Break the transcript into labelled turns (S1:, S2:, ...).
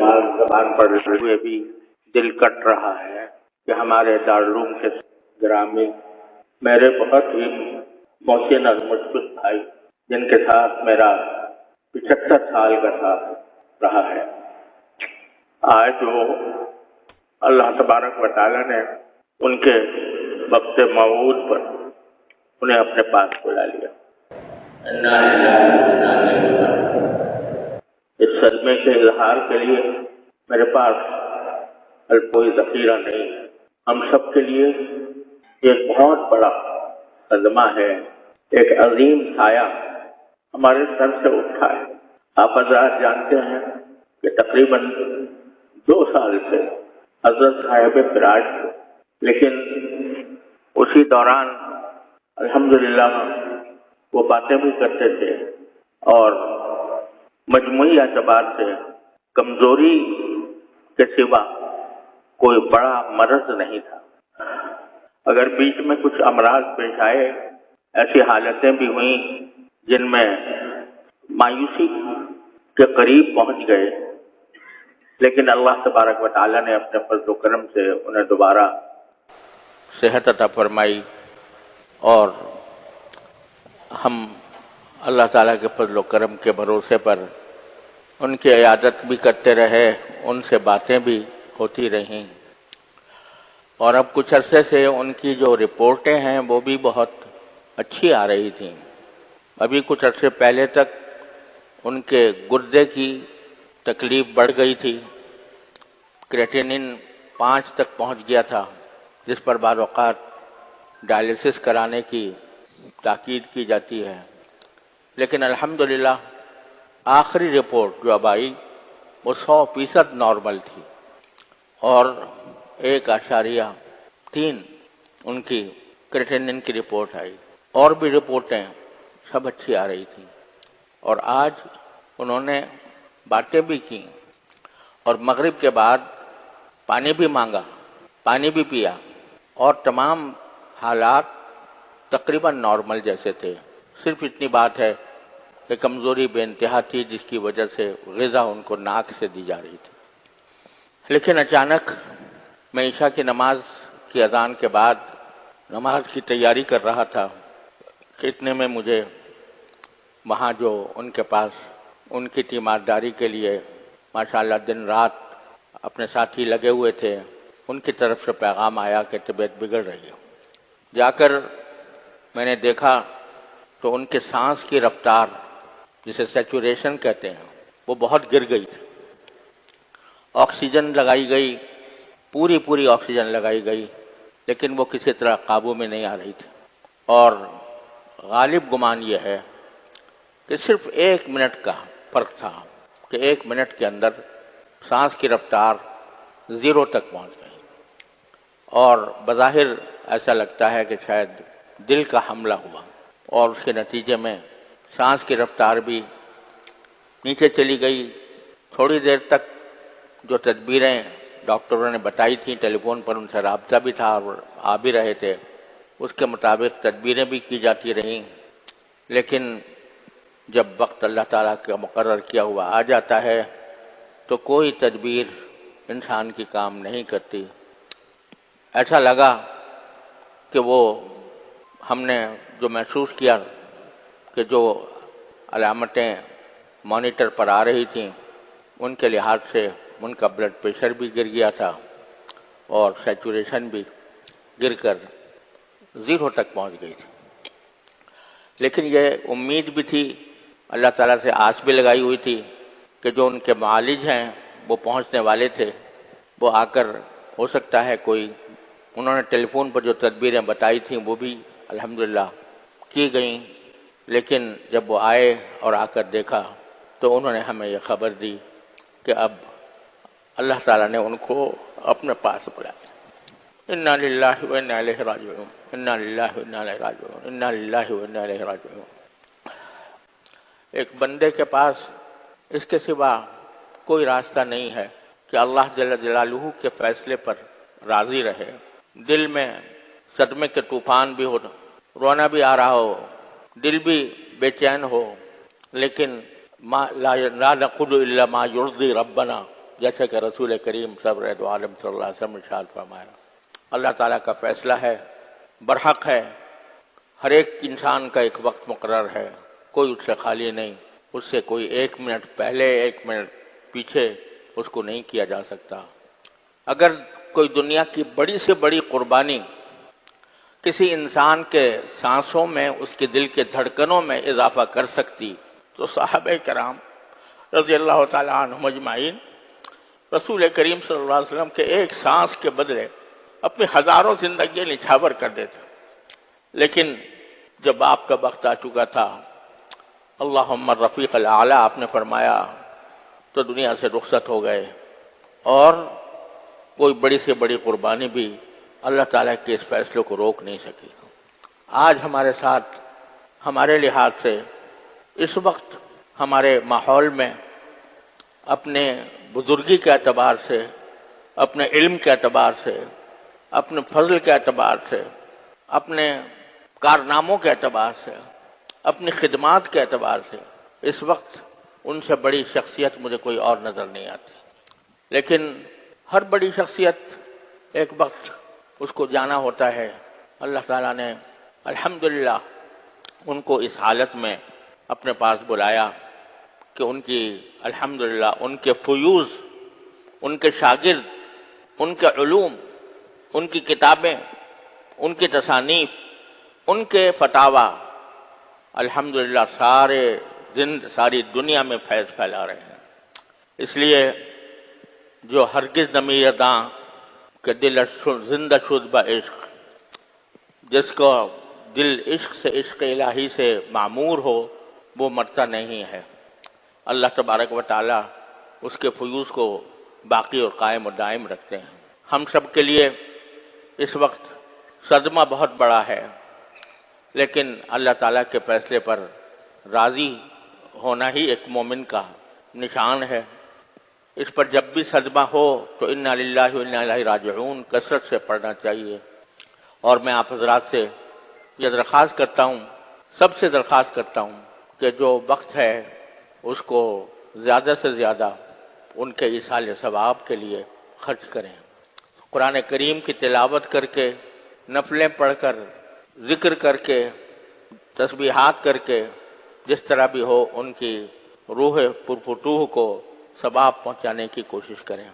S1: الحال زبان پر ہوئے بھی دل کٹ رہا ہے کہ ہمارے دارالعلوم کے گرامی میرے بہت ہی محسن اور مشفق بھائی جن کے ساتھ میرا 75 سال کا ساتھ رہا ہے، آج وہ اللہ تبارک و تعالیٰ نے ان کے وقت موعود پر انہیں اپنے پاس بلا لیا۔ اس صدمے کے اظہار کے لیے میرے پاس کوئی ذخیرہ نہیں ہے۔ ہم سب کے لیے ایک بہت بڑا صدمہ ہے، ایک عظیم سایہ ہمارے سر سے اٹھا ہے۔ آپ حضرات جانتے ہیں کہ تقریباً 2 سال سے حضرت صاحب فراج تھے، لیکن اسی دوران الحمدللہ وہ باتیں بھی کرتے تھے اور مجموعی اعتبار سے کمزوری کے سوا کوئی بڑا مرض نہیں تھا۔ اگر بیچ میں کچھ امراض پیش آئے، ایسی حالتیں بھی ہوئیں جن میں مایوسی کے قریب پہنچ گئے، لیکن اللہ تبارک و تعالیٰ نے اپنے فضل و کرم سے انہیں دوبارہ صحت عطا فرمائی، اور ہم اللہ تعالیٰ کے فضل و کرم کے بھروسے پر ان کی عیادت بھی کرتے رہے، ان سے باتیں بھی ہوتی رہیں، اور اب کچھ عرصے سے ان کی جو رپورٹیں ہیں وہ بھی بہت اچھی آ رہی تھیں۔ ابھی کچھ عرصے پہلے تک ان کے گردے کی تکلیف بڑھ گئی تھی، کریٹینن 5 تک پہنچ گیا تھا، جس پر بعض اوقات ڈائلیسس کرانے کی تاکید کی جاتی ہے، لیکن الحمدللہ آخری رپورٹ جو اب آئی وہ 100% نارمل تھی، اور 1.3 ان کی کریٹینن کی رپورٹ آئی، اور بھی رپورٹیں سب اچھی آ رہی تھیں، اور آج انہوں نے باتیں بھی کی، اور مغرب کے بعد پانی بھی مانگا، پانی بھی پیا، اور تمام حالات تقریباً نارمل جیسے تھے۔ صرف اتنی بات ہے کہ کمزوری بے انتہا تھی، جس کی وجہ سے غذا ان کو ناک سے دی جا رہی تھی۔ لیکن اچانک میں عشاء کی نماز کی اذان کے بعد نماز کی تیاری کر رہا تھا کہ اتنے میں مجھے وہاں جو ان کے پاس ان کی تیمارداری کے لیے ماشاءاللہ دن رات اپنے ساتھی لگے ہوئے تھے، ان کی طرف سے پیغام آیا کہ طبیعت بگڑ رہی ہے۔ جا کر میں نے دیکھا تو ان کے سانس کی رفتار، جسے سیچوریشن کہتے ہیں، وہ بہت گر گئی تھی۔ آکسیجن لگائی گئی، پوری آکسیجن لگائی گئی، لیکن وہ کسی طرح قابو میں نہیں آ رہی تھی، اور غالب گمان یہ ہے کہ صرف 1 منٹ کا فرق تھا کہ 1 منٹ کے اندر سانس کی رفتار 0 تک پہنچ گئی، اور بظاہر ایسا لگتا ہے کہ شاید دل کا حملہ ہوا، اور اس کے نتیجے میں سانس کی رفتار بھی نیچے چلی گئی۔ تھوڑی دیر تک جو تدبیریں ڈاکٹروں نے بتائی تھیں، ٹیلی فون پر ان سے رابطہ بھی تھا اور آ بھی رہے تھے، اس کے مطابق تدبیریں بھی کی جاتی رہیں، لیکن جب وقت اللہ تعالیٰ کا مقرر کیا ہوا آ جاتا ہے تو کوئی تدبیر انسان کی کام نہیں کرتی۔ ایسا لگا کہ وہ ہم نے جو محسوس کیا کہ جو علامتیں مانیٹر پر آ رہی تھیں، ان کے لحاظ سے ان کا بلڈ پریشر بھی گر گیا تھا، اور سیچوریشن بھی گر کر 0 تک پہنچ گئی تھی۔ لیکن یہ امید بھی تھی، اللہ تعالیٰ سے آس بھی لگائی ہوئی تھی کہ جو ان کے معالج ہیں وہ پہنچنے والے تھے، وہ آ کر ہو سکتا ہے کوئی، انہوں نے ٹیلی فون پر جو تدبیریں بتائی تھیں وہ بھی الحمدللہ کی گئیں، لیکن جب وہ آئے اور آ کر دیکھا تو انہوں نے ہمیں یہ خبر دی کہ اب اللہ تعالیٰ نے ان کو اپنے پاس بلایا۔ انا للہ و انا الیہ راجعون، انا للہ و انا الیہ راجعون، انا للہ و انا الیہ راجعون۔ ایک بندے کے پاس اس کے سوا کوئی راستہ نہیں ہے کہ اللہ جل جلالہ کے فیصلے پر راضی رہے۔ دل میں صدمے کے طوفان بھی ہو، رونا بھی آ رہا ہو، دل بھی بے چین ہو، لیکن لا نقول الا ما یرضی ربنا، جیسے کہ رسول کریم صبر دو عالم صلی اللہ علیہ وسلم نے ارشاد فرمایا، اللہ تعالیٰ کا فیصلہ ہے، برحق ہے، ہر ایک انسان کا ایک وقت مقرر ہے، کوئی اس سے خالی نہیں، اس سے کوئی 1 منٹ پہلے 1 منٹ پیچھے اس کو نہیں کیا جا سکتا۔ اگر کوئی دنیا کی بڑی سے بڑی قربانی کسی انسان کے سانسوں میں، اس کے دل کے دھڑکنوں میں اضافہ کر سکتی تو صحابہ کرام رضی اللہ تعالیٰ عنہم اجمعین رسول کریم صلی اللہ علیہ وسلم کے ایک سانس کے بدلے اپنی ہزاروں زندگیاں نچھاور کر دیتے۔ لیکن جب آپ کا وقت آ چکا تھا، اللہم الرفیق الاعلیٰ آپ نے فرمایا، تو دنیا سے رخصت ہو گئے، اور کوئی بڑی سے بڑی قربانی بھی اللہ تعالیٰ کے اس فیصلے کو روک نہیں سکی۔ آج ہمارے ساتھ ہمارے لحاظ سے اس وقت ہمارے ماحول میں اپنے بزرگی کے اعتبار سے، اپنے علم کے اعتبار سے، اپنے فضل کے اعتبار سے، اپنے کارناموں کے اعتبار سے، اپنی خدمات کے اعتبار سے اس وقت ان سے بڑی شخصیت مجھے کوئی اور نظر نہیں آتی۔ لیکن ہر بڑی شخصیت ایک وقت اس کو جانا ہوتا ہے۔ اللہ تعالیٰ نے الحمدللہ ان کو اس حالت میں اپنے پاس بلایا کہ ان کی الحمدللہ ان کے فیوض، ان کے شاگرد، ان کے علوم، ان کی کتابیں، ان کی تصانیف، ان کے فتاویٰ الحمدللہ ساری دنیا میں فیض پھیلا رہے ہیں۔ اس لیے جو ہرگز نمی داں کہ دل زندہ شد بعشق، جس کو دل عشق سے، عشق الہی سے معمور ہو، وہ مرتا نہیں ہے۔ اللہ تبارک و تعالیٰ اس کے فیوض کو باقی اور قائم و دائم رکھتے ہیں۔ ہم سب کے لیے اس وقت صدمہ بہت بڑا ہے، لیکن اللہ تعالیٰ کے فیصلے پر راضی ہونا ہی ایک مومن کا نشان ہے۔ اس پر جب بھی صدمہ ہو تو انا للہ و انا الیہ راجعون کثرت سے پڑھنا چاہیے۔ اور میں آپ حضرات سے یہ درخواست کرتا ہوں، سب سے درخواست کرتا ہوں کہ جو وقت ہے اس کو زیادہ سے زیادہ ان کے ایصال ثواب کے لیے خرچ کریں۔ قرآن کریم کی تلاوت کر کے، نفلیں پڑھ کر، ذکر کر کے، تسبیحات کر کے، جس طرح بھی ہو ان کی روح پرفتوح کو ثواب پہنچانے کی کوشش کریں۔